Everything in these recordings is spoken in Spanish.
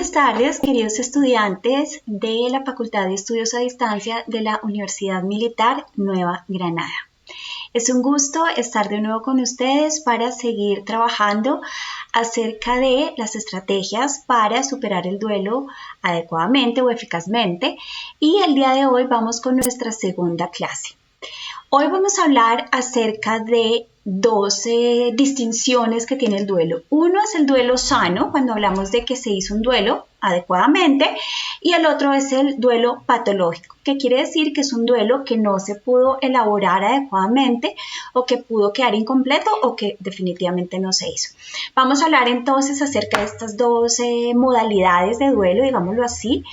buenas tardes, queridos estudiantes de la Facultad de Estudios a Distancia de la Universidad Militar Nueva Granada. Es un gusto estar de nuevo con ustedes para seguir trabajando acerca de las estrategias para superar el duelo adecuadamente o eficazmente, y el día de hoy vamos con nuestra segunda clase. Hoy vamos a hablar acerca de dos distinciones que tiene el duelo. Uno es el duelo sano, cuando hablamos de que se hizo un duelo adecuadamente, y el otro es el duelo patológico, que quiere decir que es un duelo que no se pudo elaborar adecuadamente o que pudo quedar incompleto o que definitivamente no se hizo. Vamos a hablar entonces acerca de estas dos modalidades de duelo, digámoslo así,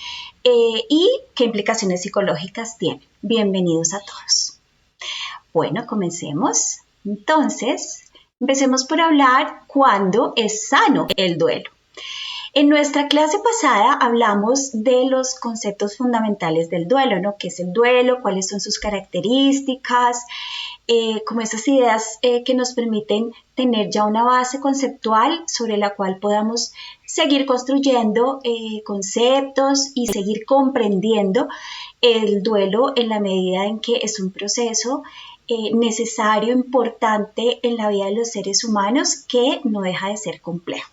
y qué implicaciones psicológicas tienen. Bienvenidos a todos. Bueno, comencemos. Entonces, empecemos por hablar cuándo es sano el duelo. En nuestra clase pasada hablamos de los conceptos fundamentales del duelo, ¿no? ¿Qué es el duelo? ¿Cuáles son sus características? Como esas ideas que nos permiten tener ya una base conceptual sobre la cual podamos seguir construyendo conceptos y seguir comprendiendo el duelo en la medida en que es un proceso necesario, importante en la vida de los seres humanos, que no deja de ser complejo.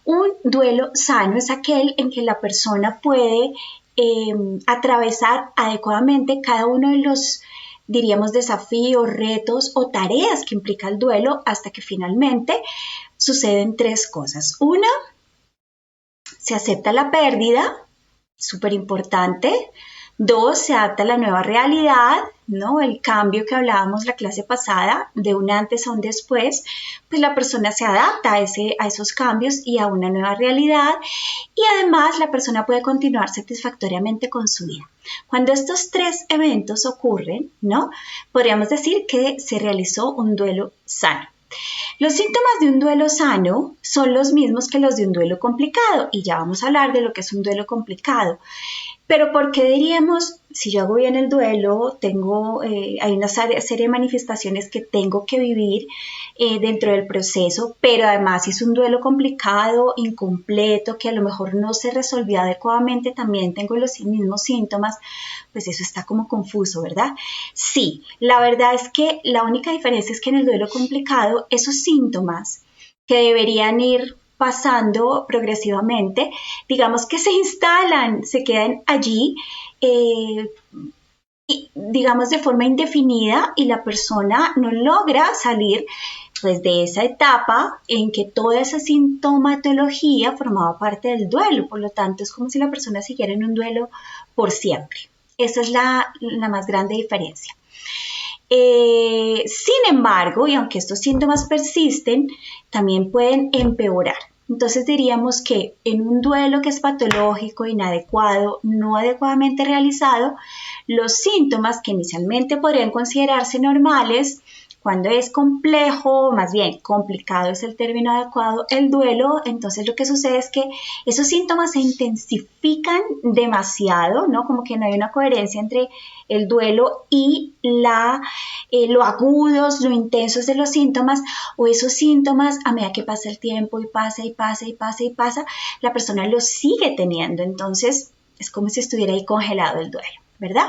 Un duelo sano es aquel en que la persona puede atravesar adecuadamente cada uno de los, diríamos, desafíos, retos o tareas que implica el duelo, hasta que finalmente suceden tres cosas. Una, se acepta la pérdida, súper importante. Dos, se adapta a la nueva realidad, ¿no? El cambio que hablábamos la clase pasada, de un antes a un después, pues la persona se adapta a esos cambios y a una nueva realidad, y además la persona puede continuar satisfactoriamente con su vida. Cuando estos tres eventos ocurren, ¿no? Podríamos decir que se realizó un duelo sano. Los síntomas de un duelo sano son los mismos que los de un duelo complicado, y ya vamos a hablar de lo que es un duelo complicado. Pero ¿por qué diríamos, si yo hago bien el duelo, hay una serie de manifestaciones que tengo que vivir dentro del proceso, pero además si es un duelo complicado, incompleto, que a lo mejor no se resolvió adecuadamente, también tengo los mismos síntomas? Pues eso está como confuso, ¿verdad? Sí, la verdad es que la única diferencia es que en el duelo complicado, esos síntomas que deberían ir pasando progresivamente, digamos que se instalan, se quedan allí, digamos de forma indefinida, y la persona no logra salir pues de esa etapa en que toda esa sintomatología formaba parte del duelo. Por lo tanto, es como si la persona siguiera en un duelo por siempre. Esa es la más grande diferencia. Sin embargo, y aunque estos síntomas persisten, también pueden empeorar. Entonces diríamos que en un duelo que es patológico, inadecuado, no adecuadamente realizado, los síntomas que inicialmente podrían considerarse normales, cuando es complejo, más bien complicado es el término adecuado, el duelo, entonces lo que sucede es que esos síntomas se intensifican demasiado, ¿no? Como que no hay una coherencia entre el duelo y lo agudos, lo intensos de los síntomas, o esos síntomas, a medida que pasa el tiempo y pasa, la persona los sigue teniendo. Entonces es como si estuviera ahí congelado el duelo, ¿verdad?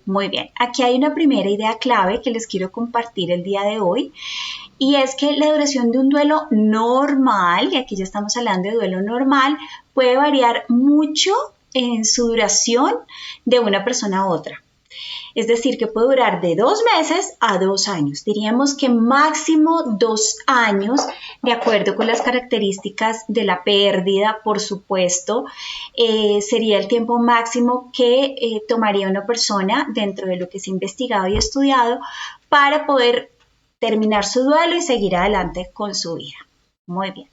Muy bien, aquí hay una primera idea clave que les quiero compartir el día de hoy, y es que la duración de un duelo normal, y aquí ya estamos hablando de duelo normal, puede variar mucho en su duración de una persona a otra. Es decir, que puede durar de 2 meses a 2 años. Diríamos que máximo 2 años, de acuerdo con las características de la pérdida, por supuesto, sería el tiempo máximo que tomaría una persona dentro de lo que se ha investigado y estudiado para poder terminar su duelo y seguir adelante con su vida. Muy bien.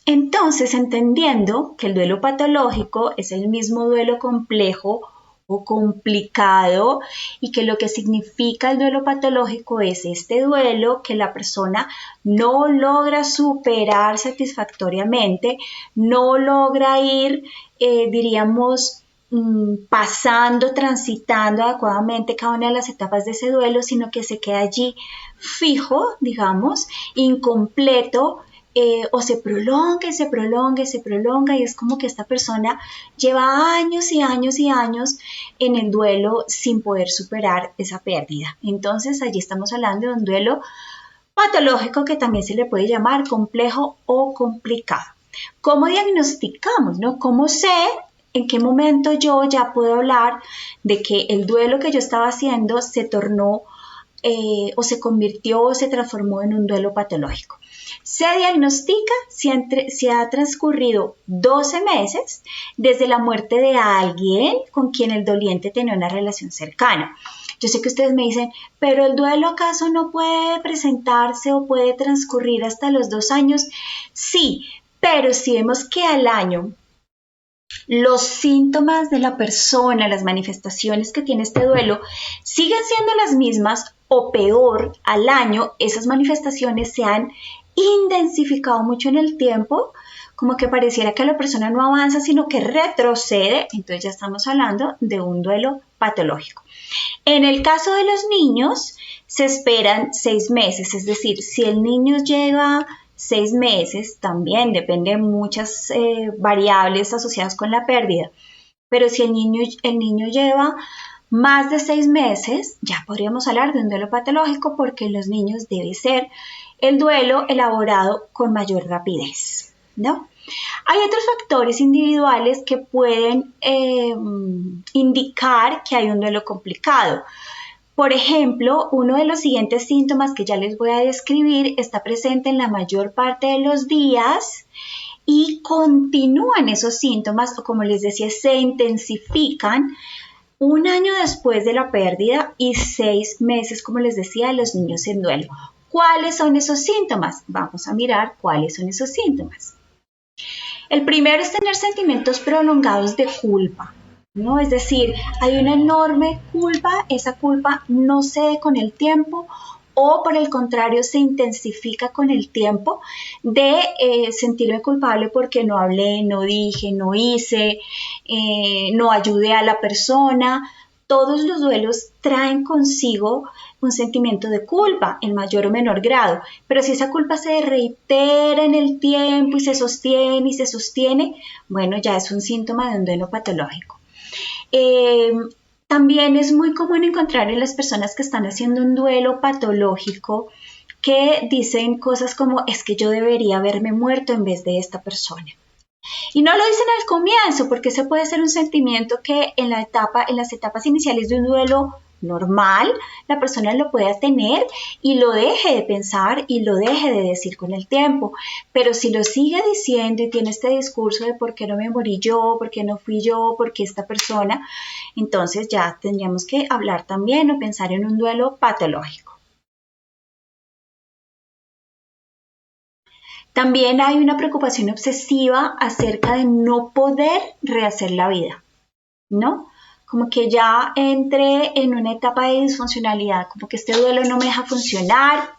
Entonces, entendiendo que el duelo patológico es el mismo duelo complejo o complicado, y que lo que significa el duelo patológico es este duelo que la persona no logra superar satisfactoriamente, no logra ir, diríamos, pasando, transitando adecuadamente cada una de las etapas de ese duelo, sino que se queda allí fijo, digamos, incompleto, o se prolonga y se prolonga y se prolonga y es como que esta persona lleva años y años y años en el duelo sin poder superar esa pérdida. Entonces allí estamos hablando de un duelo patológico que también se le puede llamar complejo o complicado. ¿Cómo diagnosticamos, no? ¿Cómo sé en qué momento yo ya puedo hablar de que el duelo que yo estaba haciendo se tornó o se convirtió o se transformó en un duelo patológico? Se diagnostica si ha transcurrido 12 meses desde la muerte de alguien con quien el doliente tenía una relación cercana. Yo sé que ustedes me dicen, pero el duelo acaso no puede presentarse o puede transcurrir hasta los 2 años. Sí, pero si vemos que al año los síntomas de la persona, las manifestaciones que tiene este duelo, siguen siendo las mismas o peor al año, esas manifestaciones se han intensificado mucho en el tiempo, como que pareciera que la persona no avanza, sino que retrocede, entonces ya estamos hablando de un duelo patológico. En el caso de los niños, se esperan 6 meses, es decir, si el niño llega 6 meses, también depende de muchas variables asociadas con la pérdida, pero si el niño lleva más de 6 meses, ya podríamos hablar de un duelo patológico porque en los niños debe ser el duelo elaborado con mayor rapidez, ¿no? Hay otros factores individuales que pueden indicar que hay un duelo complicado. Por ejemplo, uno de los siguientes síntomas que ya les voy a describir está presente en la mayor parte de los días y continúan esos síntomas, o como les decía, se intensifican un año después de la pérdida y 6 meses, como les decía, los niños en duelo. ¿Cuáles son esos síntomas? Vamos a mirar cuáles son esos síntomas. El primero es tener sentimientos prolongados de culpa, ¿no? Es decir, hay una enorme culpa, esa culpa no cede con el tiempo o por el contrario se intensifica con el tiempo de sentirme culpable porque no hablé, no dije, no hice, no ayudé a la persona. Todos los duelos traen consigo un sentimiento de culpa en mayor o menor grado, pero si esa culpa se reitera en el tiempo y se sostiene, bueno, ya es un síntoma de un duelo patológico. También es muy común encontrar en las personas que están haciendo un duelo patológico que dicen cosas como es que yo debería haberme muerto en vez de esta persona. Y no lo dicen al comienzo porque ese puede ser un sentimiento que en las etapas iniciales de un duelo normal, la persona lo pueda tener y lo deje de pensar y lo deje de decir con el tiempo. Pero si lo sigue diciendo y tiene este discurso de por qué no me morí yo, por qué no fui yo, por qué esta persona, entonces ya tendríamos que hablar también o pensar en un duelo patológico. También hay una preocupación obsesiva acerca de no poder rehacer la vida, ¿no? Como que ya entré en una etapa de disfuncionalidad, como que este duelo no me deja funcionar,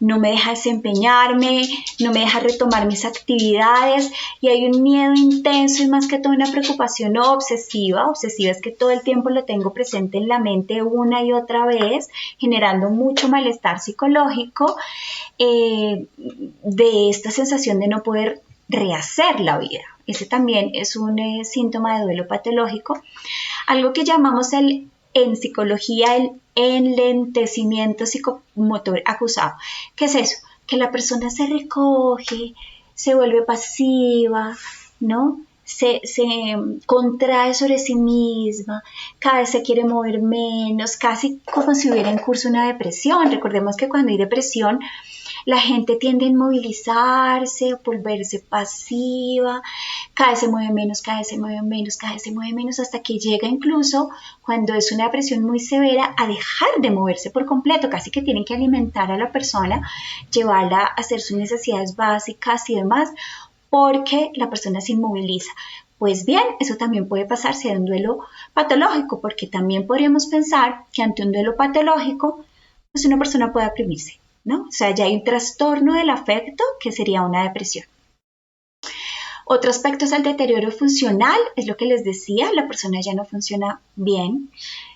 no me deja desempeñarme, no me deja retomar mis actividades y hay un miedo intenso y más que todo una preocupación obsesiva. Obsesiva es que todo el tiempo lo tengo presente en la mente una y otra vez, generando mucho malestar psicológico de esta sensación de no poder rehacer la vida. Ese también es un síntoma de duelo patológico. Algo que llamamos en psicología el enlentecimiento psicomotor acusado. ¿Qué es eso? Que la persona se recoge, se vuelve pasiva, ¿no? Se contrae sobre sí misma, cada vez se quiere mover menos, casi como si hubiera en curso una depresión. Recordemos que cuando hay depresión, la gente tiende a inmovilizarse, a volverse pasiva, cada vez se mueve menos, cada vez se mueve menos, cada vez se mueve menos, hasta que llega incluso, cuando es una depresión muy severa, a dejar de moverse por completo, casi que tienen que alimentar a la persona, llevarla a hacer sus necesidades básicas y demás, porque la persona se inmoviliza. Pues bien, eso también puede pasarse de un duelo patológico, porque también podríamos pensar que ante un duelo patológico, pues una persona puede deprimirse, ¿no? O sea, ya hay un trastorno del afecto que sería una depresión. Otro aspecto es el deterioro funcional, es lo que les decía, la persona ya no funciona bien,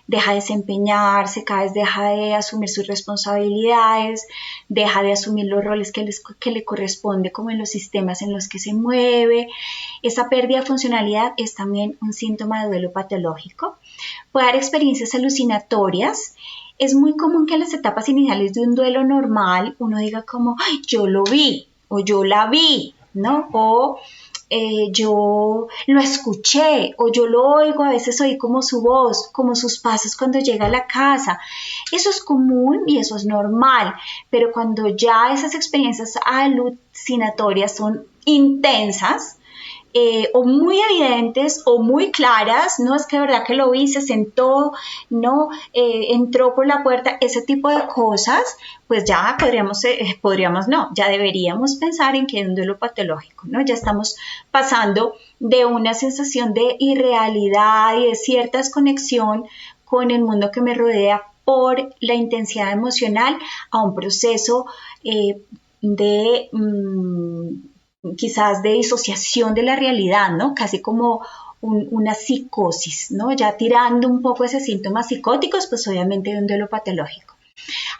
deja de desempeñarse, cada vez deja de asumir sus responsabilidades, deja de asumir los roles que le corresponde como en los sistemas en los que se mueve. Esa pérdida de funcionalidad es también un síntoma de duelo patológico. Puede dar experiencias alucinatorias. Es muy común que en las etapas iniciales de un duelo normal uno diga como, ay, yo lo vi o yo la vi, ¿no? O yo lo escuché o yo lo oigo, a veces oí como su voz, como sus pasos cuando llega a la casa. Eso es común y eso es normal, pero cuando ya esas experiencias alucinatorias son intensas, o muy evidentes o muy claras, no es que de verdad que lo vi, se sentó, no, entró por la puerta, ese tipo de cosas, pues ya ya deberíamos pensar en que es un duelo patológico, ¿no? Ya estamos pasando de una sensación de irrealidad y de cierta desconexión con el mundo que me rodea por la intensidad emocional a un proceso de quizás de disociación de la realidad, ¿no? Casi como una psicosis, ¿no? Ya tirando un poco ese síntomas psicóticos, pues obviamente de un duelo patológico.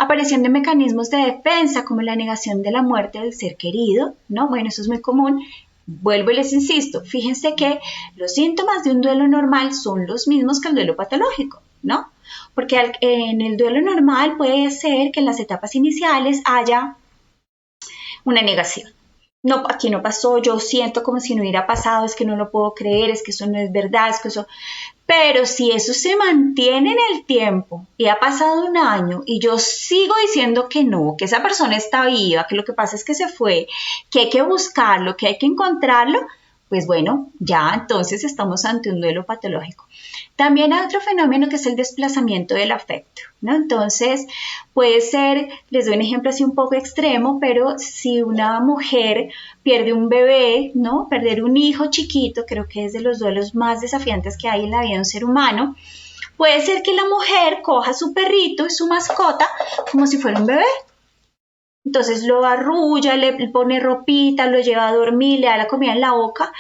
Apareciendo mecanismos de defensa como la negación de la muerte del ser querido, ¿no? Bueno, eso es muy común. Vuelvo y les insisto, fíjense que los síntomas de un duelo normal son los mismos que el duelo patológico, ¿no? Porque en el duelo normal puede ser que en las etapas iniciales haya una negación. No, aquí no pasó, yo siento como si no hubiera pasado, es que no lo puedo creer, es que eso no es verdad, es que eso... Pero si eso se mantiene en el tiempo y ha pasado un año y yo sigo diciendo que no, que esa persona está viva, que lo que pasa es que se fue, que hay que buscarlo, que hay que encontrarlo, pues bueno, ya entonces estamos ante un duelo patológico. También hay otro fenómeno que es el desplazamiento del afecto, ¿no? Entonces, puede ser, les doy un ejemplo así un poco extremo, pero si una mujer pierde un bebé, ¿no? Perder un hijo chiquito, creo que es de los duelos más desafiantes que hay en la vida de un ser humano. Puede ser que la mujer coja su perrito y su mascota como si fuera un bebé. Entonces lo arrulla, le pone ropita, lo lleva a dormir, le da la comida en la boca.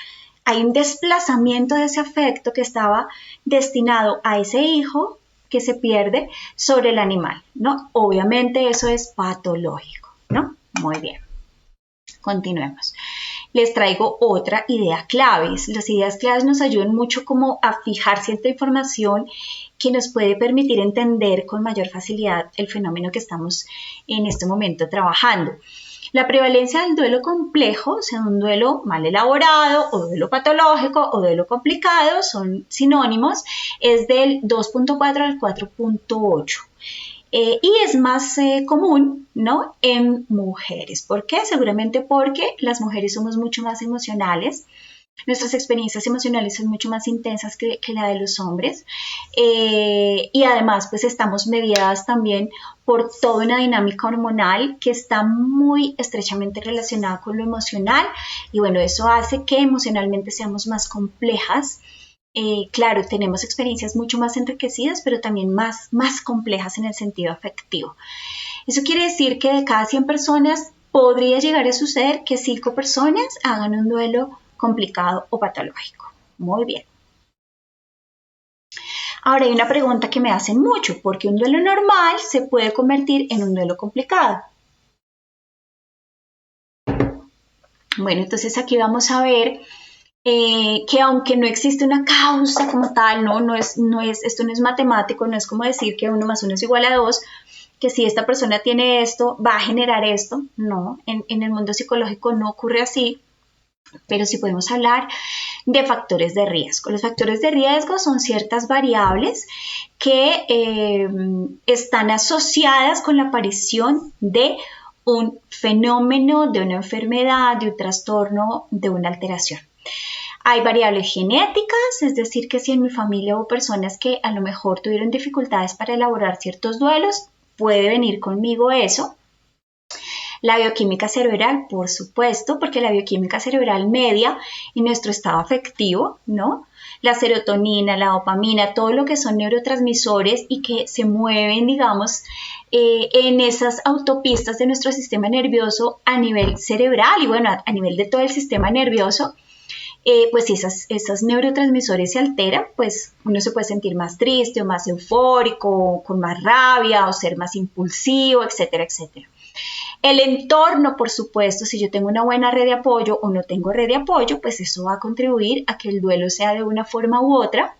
Hay un desplazamiento de ese afecto que estaba destinado a ese hijo que se pierde sobre el animal, ¿no? Obviamente eso es patológico, ¿no? Muy bien. Continuemos. Les traigo otra idea claves. Las ideas claves nos ayudan mucho como a fijar cierta información que nos puede permitir entender con mayor facilidad el fenómeno que estamos en este momento trabajando. La prevalencia del duelo complejo, o sea, un duelo mal elaborado, o duelo patológico, o duelo complicado, son sinónimos, es del 2.4 al 4.8. Y es más común, ¿no? En mujeres. ¿Por qué? Seguramente porque las mujeres somos mucho más emocionales. Nuestras experiencias emocionales son mucho más intensas que la de los hombres y además pues estamos mediadas también por toda una dinámica hormonal que está muy estrechamente relacionada con lo emocional y bueno, eso hace que emocionalmente seamos más complejas. Claro, tenemos experiencias mucho más enriquecidas, pero también más complejas en el sentido afectivo. Eso quiere decir que de cada 100 personas podría llegar a suceder que 5 personas hagan un duelo complicado o patológico. Muy bien. Ahora hay una pregunta que me hacen mucho, ¿por qué un duelo normal se puede convertir en un duelo complicado? Bueno, entonces aquí vamos a ver que aunque no existe una causa como tal, esto no es matemático, no es como decir que 1 más 1 es igual a 2, que si esta persona tiene esto, va a generar esto. No, en el mundo psicológico no ocurre así, pero sí podemos hablar de factores de riesgo. Los factores de riesgo son ciertas variables que están asociadas con la aparición de un fenómeno, de una enfermedad, de un trastorno, de una alteración. Hay variables genéticas, es decir, que si en mi familia hubo personas que a lo mejor tuvieron dificultades para elaborar ciertos duelos, puede venir conmigo eso. La bioquímica cerebral, por supuesto, porque la bioquímica cerebral media en nuestro estado afectivo, ¿no? La serotonina, la dopamina, todo lo que son neurotransmisores y que se mueven, digamos, en esas autopistas de nuestro sistema nervioso a nivel cerebral y bueno, a nivel de todo el sistema nervioso, pues si esos neurotransmisores se alteran, pues uno se puede sentir más triste o más eufórico, con más rabia o ser más impulsivo, etcétera, etcétera. El entorno, por supuesto, si yo tengo una buena red de apoyo o no tengo red de apoyo, pues eso va a contribuir a que el duelo sea de una forma u otra.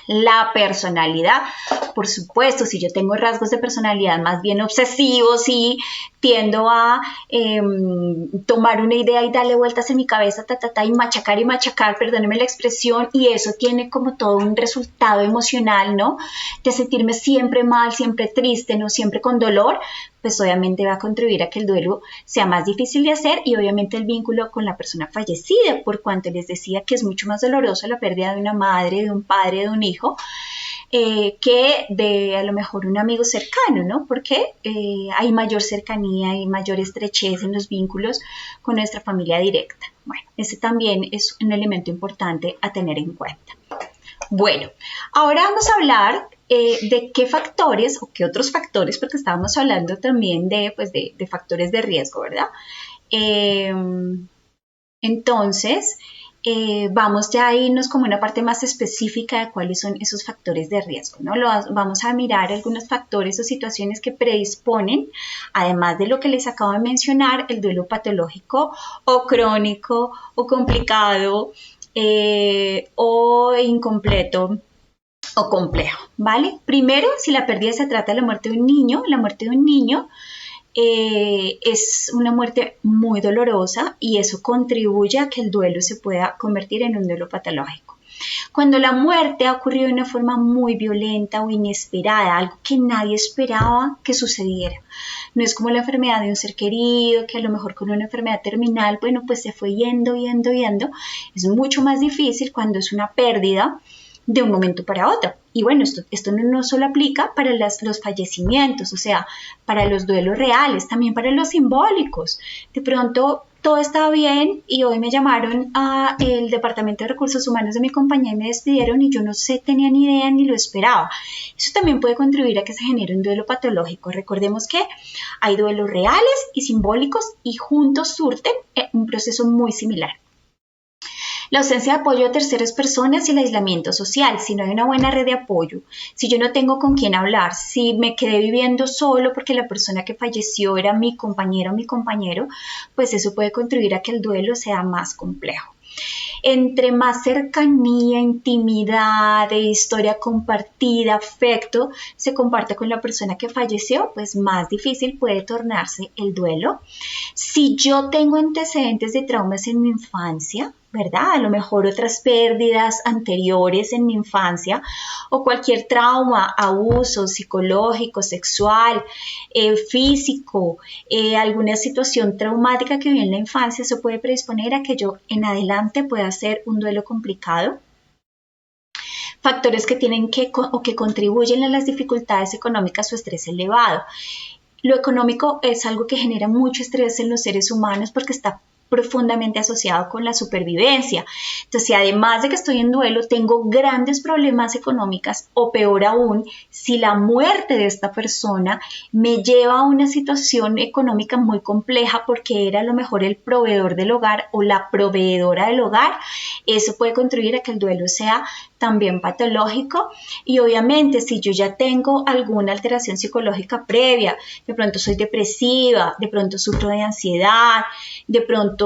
La personalidad, por supuesto, si yo tengo rasgos de personalidad más bien obsesivos y tiendo a tomar una idea y darle vueltas en mi cabeza, y machacar, perdónenme la expresión, y eso tiene como todo un resultado emocional, ¿no? De sentirme siempre mal, siempre triste, no siempre con dolor, pues obviamente va a contribuir a que el duelo sea más difícil de hacer y obviamente el vínculo con la persona fallecida, por cuanto les decía que es mucho más doloroso la pérdida de una madre, de un padre, de un hijo, que de a lo mejor un amigo cercano, ¿no? Porque hay mayor cercanía y mayor estrechez en los vínculos con nuestra familia directa. Bueno, ese también es un elemento importante a tener en cuenta. Bueno, ahora vamos a hablar de qué factores o qué otros factores, porque estábamos hablando también de factores de riesgo, ¿verdad? Entonces, vamos ya a irnos como una parte más específica de cuáles son esos factores de riesgo, ¿no? Vamos a mirar algunos factores o situaciones que predisponen, además de lo que les acabo de mencionar, el duelo patológico o crónico o complicado o incompleto o complejo, ¿vale? Primero, si la pérdida se trata de la muerte de un niño, es una muerte muy dolorosa y eso contribuye a que el duelo se pueda convertir en un duelo patológico. Cuando la muerte ha ocurrido de una forma muy violenta o inesperada, algo que nadie esperaba que sucediera. No es como la enfermedad de un ser querido, que a lo mejor con una enfermedad terminal, bueno, pues se fue yendo. Es mucho más difícil cuando es una pérdida de un momento para otro. Y bueno, esto no solo aplica para los fallecimientos, o sea, para los duelos reales, también para los simbólicos. De pronto todo estaba bien y hoy me llamaron al Departamento de Recursos Humanos de mi compañía y me despidieron y yo no tenía ni idea ni lo esperaba. Eso también puede contribuir a que se genere un duelo patológico. Recordemos que hay duelos reales y simbólicos y juntos surten un proceso muy similar. La ausencia de apoyo de terceras personas y el aislamiento social, si no hay una buena red de apoyo, si yo no tengo con quién hablar, si me quedé viviendo solo porque la persona que falleció era mi compañera o mi compañero, pues eso puede contribuir a que el duelo sea más complejo. Entre más cercanía, intimidad, historia compartida, afecto se comparte con la persona que falleció, pues más difícil puede tornarse el duelo. Si yo tengo antecedentes de traumas en mi infancia, ¿verdad? A lo mejor otras pérdidas anteriores en mi infancia o cualquier trauma, abuso psicológico, sexual, físico, alguna situación traumática que viví en la infancia, eso puede predisponer a que yo en adelante pueda hacer un duelo complicado. Factores que tienen que contribuyen a las dificultades económicas o estrés elevado. Lo económico es algo que genera mucho estrés en los seres humanos porque está profundamente asociado con la supervivencia. Entonces, si además de que estoy en duelo, tengo grandes problemas económicos o peor aún, si la muerte de esta persona me lleva a una situación económica muy compleja porque era a lo mejor el proveedor del hogar o la proveedora del hogar, eso puede contribuir a que el duelo sea también patológico y obviamente si yo ya tengo alguna alteración psicológica previa, de pronto soy depresiva, de pronto sufro de ansiedad, de pronto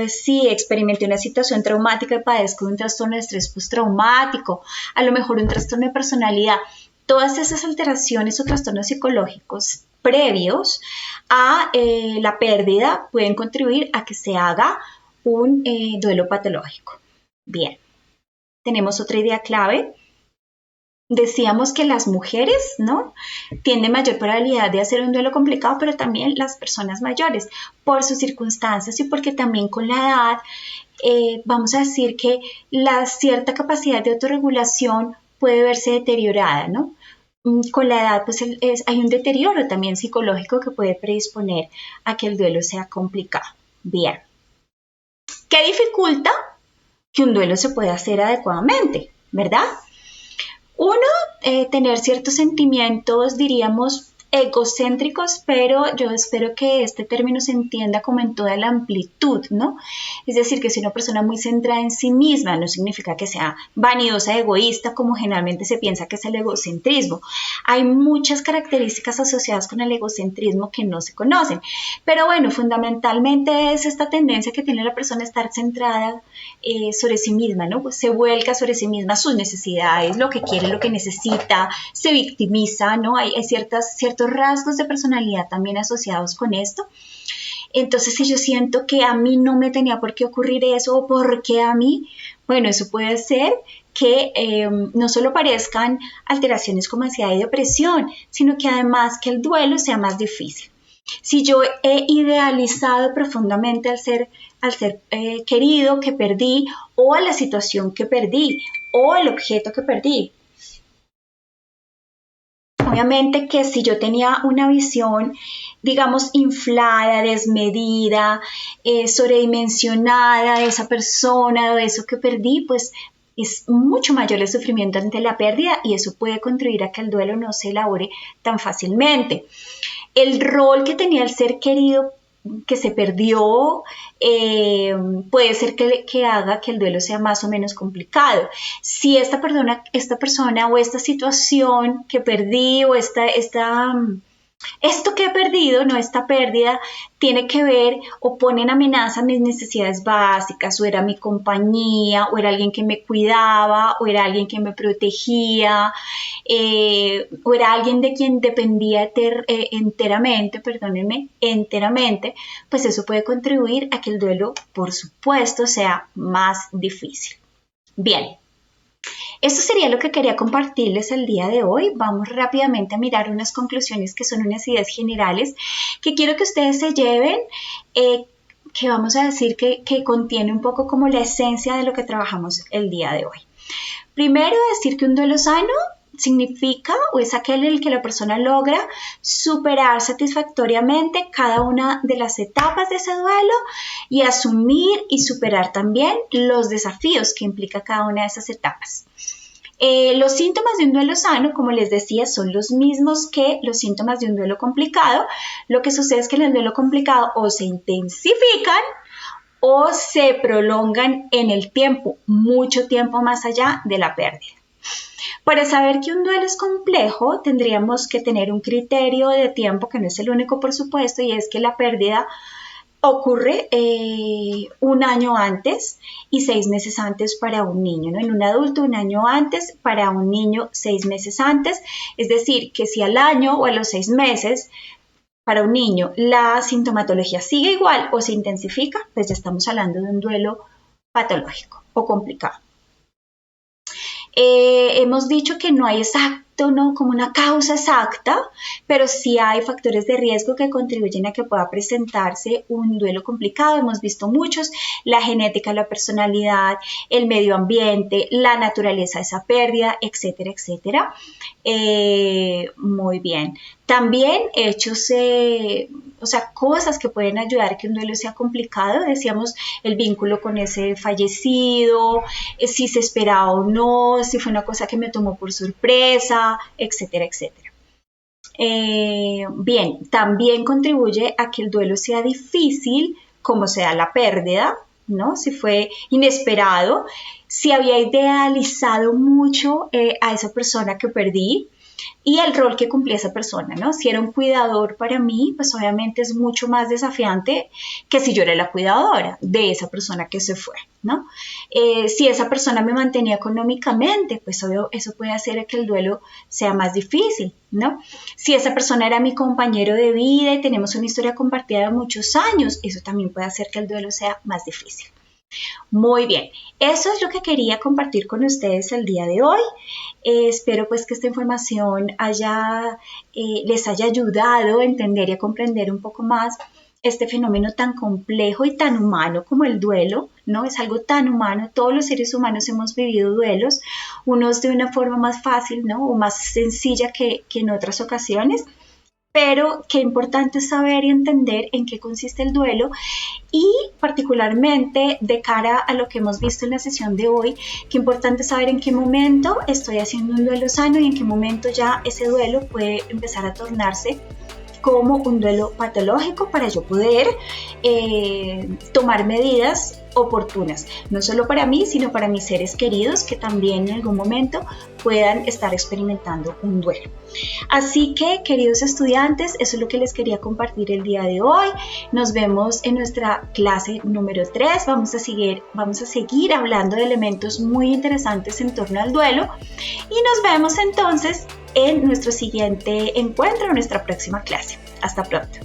sí experimenté una situación traumática y padezco de un trastorno de estrés postraumático, a lo mejor un trastorno de personalidad, todas esas alteraciones o trastornos psicológicos previos a la pérdida pueden contribuir a que se haga un duelo patológico. Bien. Tenemos otra idea clave. Decíamos que las mujeres, ¿no? Tienen mayor probabilidad de hacer un duelo complicado, pero también las personas mayores, por sus circunstancias y porque también con la edad, vamos a decir que la cierta capacidad de autorregulación puede verse deteriorada, ¿no? Con la edad, pues hay un deterioro también psicológico que puede predisponer a que el duelo sea complicado. Bien. ¿Qué dificulta que un duelo se pueda hacer adecuadamente, ¿verdad? Uno, tener ciertos sentimientos, diríamos, egocéntricos, pero yo espero que este término se entienda como en toda la amplitud, ¿no? Es decir, que si una persona muy centrada en sí misma no significa que sea vanidosa, egoísta, como generalmente se piensa que es el egocentrismo. Hay muchas características asociadas con el egocentrismo que no se conocen, pero bueno, fundamentalmente es esta tendencia que tiene la persona a estar centrada sobre sí misma, ¿no? Pues se vuelca sobre sí misma, sus necesidades, lo que quiere, lo que necesita, se victimiza, ¿no? Hay ciertos rasgos de personalidad también asociados con esto. Entonces, si yo siento que a mí no me tenía por qué ocurrir eso, o por qué a mí, bueno, eso puede ser que no solo parezcan alteraciones como ansiedad y depresión, sino que además que el duelo sea más difícil. Si yo he idealizado profundamente al ser querido que perdí, o a la situación que perdí, o el objeto que perdí, obviamente que si yo tenía una visión, digamos, inflada, desmedida, sobredimensionada de esa persona, de eso que perdí, pues es mucho mayor el sufrimiento ante la pérdida y eso puede contribuir a que el duelo no se elabore tan fácilmente. El rol que tenía el ser querido que se perdió puede ser que haga que el duelo sea más o menos complicado. Si esta persona o esta situación que perdí o esto que he perdido, no esta pérdida, tiene que ver o pone en amenaza mis necesidades básicas, o era mi compañía, o era alguien que me cuidaba, o era alguien que me protegía, o era alguien de quien dependía enteramente, pues eso puede contribuir a que el duelo, por supuesto, sea más difícil. Bien. Esto sería lo que quería compartirles el día de hoy. Vamos rápidamente a mirar unas conclusiones que son unas ideas generales que quiero que ustedes se lleven, que vamos a decir que contiene un poco como la esencia de lo que trabajamos el día de hoy. Primero, decir que un duelo sano significa o es aquel en el que la persona logra superar satisfactoriamente cada una de las etapas de ese duelo y asumir y superar también los desafíos que implica cada una de esas etapas. Los síntomas de un duelo sano, como les decía, son los mismos que los síntomas de un duelo complicado. Lo que sucede es que en el duelo complicado o se intensifican o se prolongan en el tiempo, mucho tiempo más allá de la pérdida. Para saber que un duelo es complejo, tendríamos que tener un criterio de tiempo que no es el único, por supuesto, y es que la pérdida ocurre un año antes y 6 meses antes para un niño, ¿no? En un adulto 1 año antes, para un niño 6 meses antes, es decir, que si al año o a los 6 meses para un niño la sintomatología sigue igual o se intensifica, pues ya estamos hablando de un duelo patológico o complicado. Hemos dicho que no hay exacto, ¿no? Como una causa exacta, pero sí hay factores de riesgo que contribuyen a que pueda presentarse un duelo complicado. Hemos visto muchos: la genética, la personalidad, el medio ambiente, la naturaleza de esa pérdida, etcétera, etcétera. Muy bien. También hechos, cosas que pueden ayudar a que un duelo sea complicado. Decíamos el vínculo con ese fallecido, si se esperaba o no, si fue una cosa que me tomó por sorpresa, etcétera, etcétera. Bien, también contribuye a que el duelo sea difícil, como sea la pérdida, ¿no? Si fue inesperado, si había idealizado mucho a esa persona que perdí y el rol que cumplía esa persona, ¿no? Si era un cuidador para mí, pues obviamente es mucho más desafiante que si yo era la cuidadora de esa persona que se fue, ¿no? Si esa persona me mantenía económicamente, pues obvio, eso puede hacer que el duelo sea más difícil, ¿no? Si esa persona era mi compañero de vida y tenemos una historia compartida de muchos años, eso también puede hacer que el duelo sea más difícil. Muy bien, eso es lo que quería compartir con ustedes el día de hoy. Espero pues que esta información les haya ayudado a entender y a comprender un poco más este fenómeno tan complejo y tan humano como el duelo, ¿no? Es algo tan humano, todos los seres humanos hemos vivido duelos, unos de una forma más fácil, ¿no? O más sencilla que en otras ocasiones, pero qué importante es saber y entender en qué consiste el duelo y particularmente de cara a lo que hemos visto en la sesión de hoy, qué importante es saber en qué momento estoy haciendo un duelo sano y en qué momento ya ese duelo puede empezar a tornarse como un duelo patológico para yo poder tomar medidas oportunas, no solo para mí, sino para mis seres queridos que también en algún momento puedan estar experimentando un duelo. Así que, queridos estudiantes, eso es lo que les quería compartir el día de hoy. Nos vemos en nuestra clase número 3. Vamos a seguir hablando de elementos muy interesantes en torno al duelo y nos vemos entonces en nuestro siguiente encuentro, en nuestra próxima clase. Hasta pronto.